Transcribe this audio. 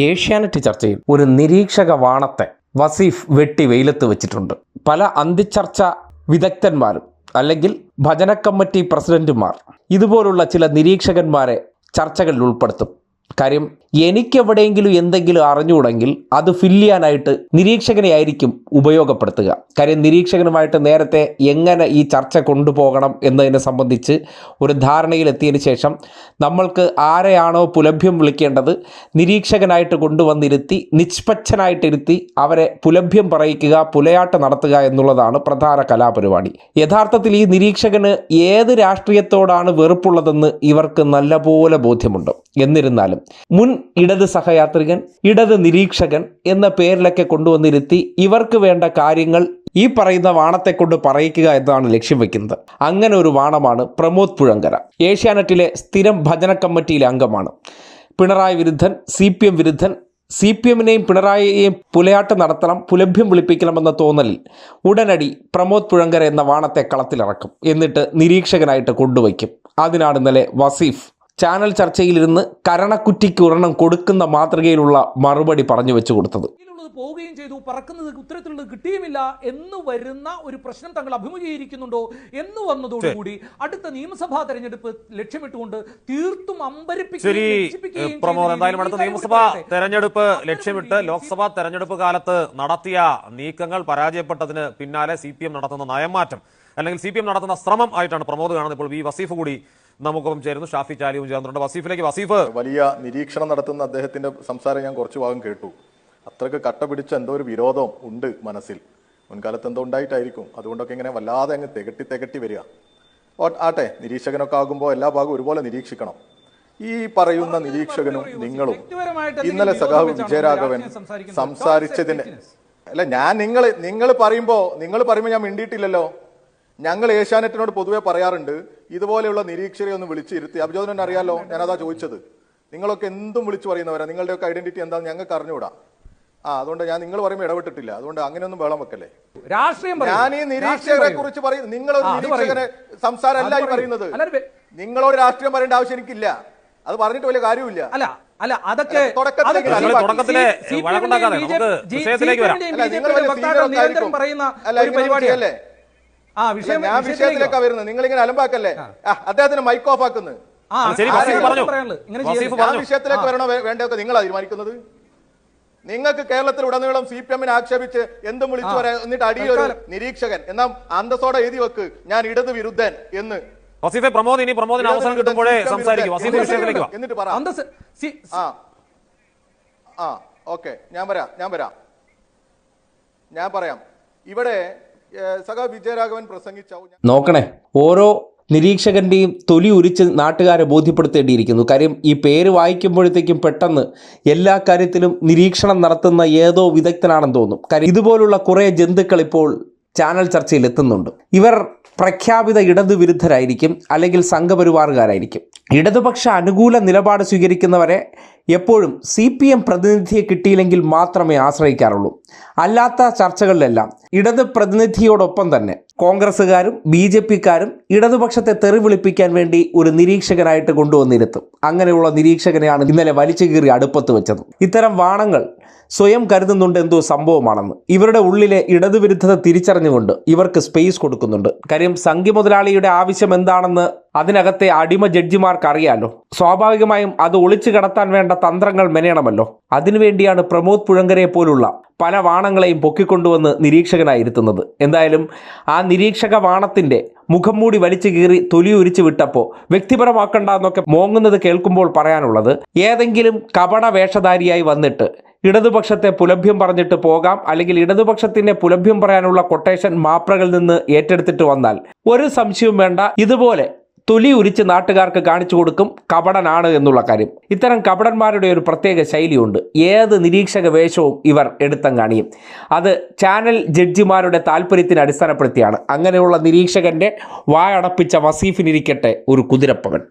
ഏഷ്യാനെറ്റ് ചർച്ചയിൽ ഒരു നിരീക്ഷക വാണത്തെ വസീഫ് വെട്ടി വെയിലത്ത് വെച്ചിട്ടുണ്ട്. പല അന്തിച്ചർച്ച വിദഗ്ധന്മാരും അല്ലെങ്കിൽ ഭജന കമ്മിറ്റി പ്രസിഡന്റുമാർ ഇതുപോലുള്ള ചില നിരീക്ഷകന്മാരെ ചർച്ചകളിൽ ഉൾപ്പെടുത്തും. കാര്യം എനിക്കെവിടെയെങ്കിലും എന്തെങ്കിലും അറിഞ്ഞുകൂടെങ്കിൽ അത് ഫില്ല് ചെയ്യാനായിട്ട് നിരീക്ഷകനെ ആയിരിക്കും ഉപയോഗപ്പെടുത്തുക. കാര്യം നിരീക്ഷകനുമായിട്ട് നേരത്തെ എങ്ങനെ ഈ ചർച്ച കൊണ്ടുപോകണം എന്നതിനെ സംബന്ധിച്ച് ഒരു ധാരണയിലെത്തിയതിന് ശേഷം നമ്മൾക്ക് ആരെയാണോ പുലഭ്യം വിളിക്കേണ്ടത് നിരീക്ഷകനായിട്ട് കൊണ്ടുവന്നിരുത്തി നിഷ്പക്ഷനായിട്ടിരുത്തി അവരെ പുലഭ്യം പറയിക്കുക, പുലയാട്ട് നടത്തുക എന്നുള്ളതാണ് പ്രധാന കലാപരിപാടി. യഥാർത്ഥത്തിൽ ഈ നിരീക്ഷകന് ഏത് രാഷ്ട്രീയത്തോടാണ് വെറുപ്പുള്ളതെന്ന് ഇവർക്ക് നല്ലപോലെ ബോധ്യമുണ്ട്. എന്നിരുന്നാലും മുൻ ഇടത് സഹയാത്രികൻ, ഇടത് നിരീക്ഷകൻ എന്ന പേരിലൊക്കെ കൊണ്ടുവന്നിരുത്തി ഇവർക്ക് വേണ്ട കാര്യങ്ങൾ ഈ പറയുന്ന വാണത്തെ കൊണ്ട് പറയിക്കുക എന്നതാണ് ലക്ഷ്യം വെക്കുന്നത്. അങ്ങനെ ഒരു വാണമാണ് പ്രമോദ് പുഴങ്കര. ഏഷ്യാനെറ്റിലെ സ്ഥിരം ഭജന കമ്മിറ്റിയിലെ അംഗമാണ്. പിണറായി വിരുദ്ധൻ, CPM വിരുദ്ധൻ, CPMനെയും പിണറായിയെയും പുലയാട്ട് നടത്തണം, പുലഭ്യം വിളിപ്പിക്കണമെന്ന തോന്നലിൽ ഉടനടി പ്രമോദ് പുഴങ്കര എന്ന വാണത്തെ കളത്തിലിറക്കും. എന്നിട്ട് നിരീക്ഷകനായിട്ട് കൊണ്ടുവയ്ക്കും. അതിനാണ് ഇന്നലെ വസീഫ് ചാനൽ ചർച്ചയിലിരുന്ന് കരണക്കുറ്റിക്ക് ഒരെണ്ണം കൊടുക്കുന്ന മാതൃകയിലുള്ള മറുപടി പറഞ്ഞു വെച്ചു കൊടുത്തത്. പോവുകയും ചെയ്തു, പറക്കുന്നത് ഉത്തരത്തിലുള്ളത് കിട്ടിയുമില്ല എന്ന് വരുന്ന ഒരു പ്രശ്നം തങ്ങൾ അഭിമുഖീകരിക്കുന്നുണ്ടോ എന്ന് വന്നതോടുകൂടി അടുത്ത നിയമസഭാ തെരഞ്ഞെടുപ്പ് ലക്ഷ്യമിട്ടുകൊണ്ട് തീർത്തും എന്തായാലും അടുത്ത നിയമസഭാ തെരഞ്ഞെടുപ്പ് ലക്ഷ്യമിട്ട് ലോക്സഭാ തെരഞ്ഞെടുപ്പ് കാലത്ത് നടത്തിയ നീക്കങ്ങൾ പരാജയപ്പെട്ടതിന് പിന്നാലെ CPM നടത്തുന്ന നയമാറ്റം അല്ലെങ്കിൽ CPM നടത്തുന്ന ശ്രമം ആയിട്ടാണ് പ്രമോദ് കാണുന്നത്. ഇപ്പോൾ വസീഫ് കൂടി നമുക്കൊപ്പം ചേരുന്നു. ഷാഫി ചാലിയും ചേർന്നിട്ടുണ്ട്. വസീഫ് വലിയ നിരീക്ഷണം നടത്തുന്ന അദ്ദേഹത്തിന്റെ സംസാരം ഞാൻ കുറച്ചു ഭാഗം കേട്ടു. അത്രക്ക് കട്ട പിടിച്ച എന്തോ ഒരു വിരോധം ഉണ്ട് മനസ്സിൽ. മുൻകാലത്ത് എന്തോ ഉണ്ടായിട്ടായിരിക്കും. അതുകൊണ്ടൊക്കെ ഇങ്ങനെ വല്ലാതെ അങ്ങ് തികട്ടി വരിക. ആട്ടെ, നിരീക്ഷകനൊക്കെ ആകുമ്പോൾ എല്ലാ ഭാഗവും ഒരുപോലെ നിരീക്ഷിക്കണം. ഈ പറയുന്ന നിരീക്ഷകനും നിങ്ങളും ഇന്നലെ സഖാവ് വിജയരാഘവൻ സംസാരിച്ചതിന് അല്ല, ഞാൻ നിങ്ങൾ പറയുമ്പോൾ ഞാൻ മിണ്ടിയിട്ടില്ലല്ലോ. ഞങ്ങൾ ഏഷ്യാനെറ്റിനോട് പൊതുവെ പറയാറുണ്ട്, ഇതുപോലെയുള്ള നിരീക്ഷകരെ ഒന്ന് വിളിച്ചിരുത്തി. അഭിജോദനെ അറിയാലോ, ഞാനതാ ചോദിച്ചത്. നിങ്ങളൊക്കെ എന്തും വിളിച്ചു പറയുന്നവരാ, നിങ്ങളുടെയൊക്കെ ഐഡന്റിറ്റി എന്താണെന്ന് ഞങ്ങൾക്ക് അറിഞ്ഞുകൂടാ. അതുകൊണ്ട് ഞാൻ നിങ്ങൾ പറയുമ്പോൾ ഇടപെട്ടിട്ടില്ല. അതുകൊണ്ട് അങ്ങനെയൊന്നും വേളം വെക്കല്ലേ. ഞാൻ ഈ നിരീക്ഷകരെ കുറിച്ച് പറയും, നിങ്ങളൊരു നിരീക്ഷകനെ സംസാരം അല്ല ഈ പറയുന്നത്. നിങ്ങളോട് രാഷ്ട്രീയം പറയേണ്ട ആവശ്യം എനിക്കില്ല. അത് പറഞ്ഞിട്ട് വലിയ കാര്യമില്ല. അതൊക്കെ അല്ലേ ഞാൻ വിഷയത്തിലേക്കാ വരുന്നത്. നിങ്ങൾ ഇങ്ങനെ അലമ്പാക്കല്ലേ. അദ്ദേഹത്തിന് മൈക്ക് ഓഫ് ആക്കുന്നത്. വിഷയത്തിലേക്ക് വരണോ വേണ്ടതൊക്കെ നിങ്ങളാ തീരുമാനിക്കുന്നത്. നിങ്ങൾക്ക് കേരളത്തിൽ ഉടനീളം CPMനെ ആക്ഷേപിച്ച് എന്തും വിളിച്ചു പറയാം. എന്നിട്ട് അടിയൊരു നിരീക്ഷകൻ എന്നാ അന്തസ്സോടെ എഴുതി വെക്ക്, ഞാൻ ഇടത് വിരുദ്ധൻ എന്ന്. എന്നിട്ട് പറ. ഓക്കെ, ഞാൻ പറയാം. ഇവിടെ സഖാ വിജയരാഘവൻ പ്രസംഗിച്ച നോക്കണേ, ഓരോ നിരീക്ഷകന്റെയും തൊലി ഉരിച്ച് നാട്ടുകാരെ ബോധ്യപ്പെടുത്തേണ്ടിയിരിക്കുന്നു. കാര്യം ഈ പേര് വായിക്കുമ്പോഴത്തേക്കും പെട്ടെന്ന് എല്ലാ കാര്യത്തിലും നിരീക്ഷണം നടത്തുന്ന ഏതോ വിദഗ്ധനാണെന്ന് തോന്നും. കാര്യം ഇതുപോലുള്ള കുറേ ജന്തുക്കൾ ഇപ്പോൾ ചാനൽ ചർച്ചയിൽ എത്തുന്നുണ്ട്. ഇവർ പ്രഖ്യാപിത ഇടതു വിരുദ്ധരായിരിക്കും, അല്ലെങ്കിൽ സംഘപരിവാറുകാരായിരിക്കും. ഇടതുപക്ഷ അനുകൂല നിലപാട് സ്വീകരിക്കുന്നവരെ എപ്പോഴും CPM പ്രതിനിധിയെ കിട്ടിയില്ലെങ്കിൽ മാത്രമേ ആശ്രയിക്കാറുള്ളൂ. അല്ലാത്ത ചർച്ചകളിലെല്ലാം ഇടത് പ്രതിനിധിയോടൊപ്പം തന്നെ കോൺഗ്രസ്സുകാരും BJPക്കാരും ഇടതുപക്ഷത്തെ തെറി വിളിപ്പിക്കാൻ വേണ്ടി ഒരു നിരീക്ഷകനായിട്ട് കൊണ്ടുവന്നിരുത്തും. അങ്ങനെയുള്ള നിരീക്ഷകനെയാണ് ഇന്നലെ വലിച്ചു കീറി അടുപ്പത്ത് വെച്ചത്. ഇത്തരം വാണങ്ങൾ സ്വയം കരുതുന്നുണ്ട് എന്തോ സംഭവമാണെന്ന്. ഇവരുടെ ഉള്ളിലെ ഇടതുവിരുദ്ധത തിരിച്ചറിഞ്ഞുകൊണ്ട് ഇവർക്ക് സ്പേസ് കൊടുക്കുന്നുണ്ട്. കാര്യം സംഘി മുതലാളിയുടെ ആവശ്യം എന്താണെന്ന് അതിനകത്തെ അടിമ ജഡ്ജിമാർക്ക് അറിയാലോ. സ്വാഭാവികമായും അത് ഒളിച്ചു കടത്താൻ വേണ്ട തന്ത്രങ്ങൾ മെനയണമല്ലോ. അതിനുവേണ്ടിയാണ് പ്രമോദ് പുഴങ്കരയെ പോലുള്ള പല വാണങ്ങളെയും പൊക്കിക്കൊണ്ടുവന്ന് നിരീക്ഷകനായിരുത്തുന്നത്. എന്തായാലും ആ നിരീക്ഷക വാണത്തിൻ്റെ മുഖം മൂടി വലിച്ചു കീറി തൊലി ഉരിച്ചു വിട്ടപ്പോൾ വ്യക്തിപരമാക്കണ്ട എന്നൊക്കെ മോങ്ങുന്നത് കേൾക്കുമ്പോൾ പറയാനുള്ളത്, ഏതെങ്കിലും കപട വേഷധാരിയായി വന്നിട്ട് ഇടതുപക്ഷത്തെ പുലഭ്യം പറഞ്ഞിട്ട് പോകാം, അല്ലെങ്കിൽ ഇടതുപക്ഷത്തിൻ്റെ പുലഭ്യം പറയാനുള്ള കൊട്ടേഷൻ മാപ്രകളിൽ നിന്ന് ഏറ്റെടുത്തിട്ട് വന്നാൽ ഒരു സംശയവും വേണ്ട, ഇതുപോലെ തൊലി ഉരിച്ച് നാട്ടുകാർക്ക് കാണിച്ചു കൊടുക്കും കപടനാണ് എന്നുള്ള കാര്യം. ഇത്തരം കപടന്മാരുടെ ഒരു പ്രത്യേക ശൈലിയുണ്ട്. ഏത് നിരീക്ഷക വേഷവും ഇവർ എടുത്തങ്ങാണിയും. അത് ചാനൽ ജഡ്ജിമാരുടെ താല്പര്യത്തിന് അടിസ്ഥാനപ്പെടുത്തിയാണ്. അങ്ങനെയുള്ള നിരീക്ഷകന്റെ വായടപ്പിച്ച വസീഫിനിരിക്കട്ടെ ഒരു കുതിരപ്പകൻ.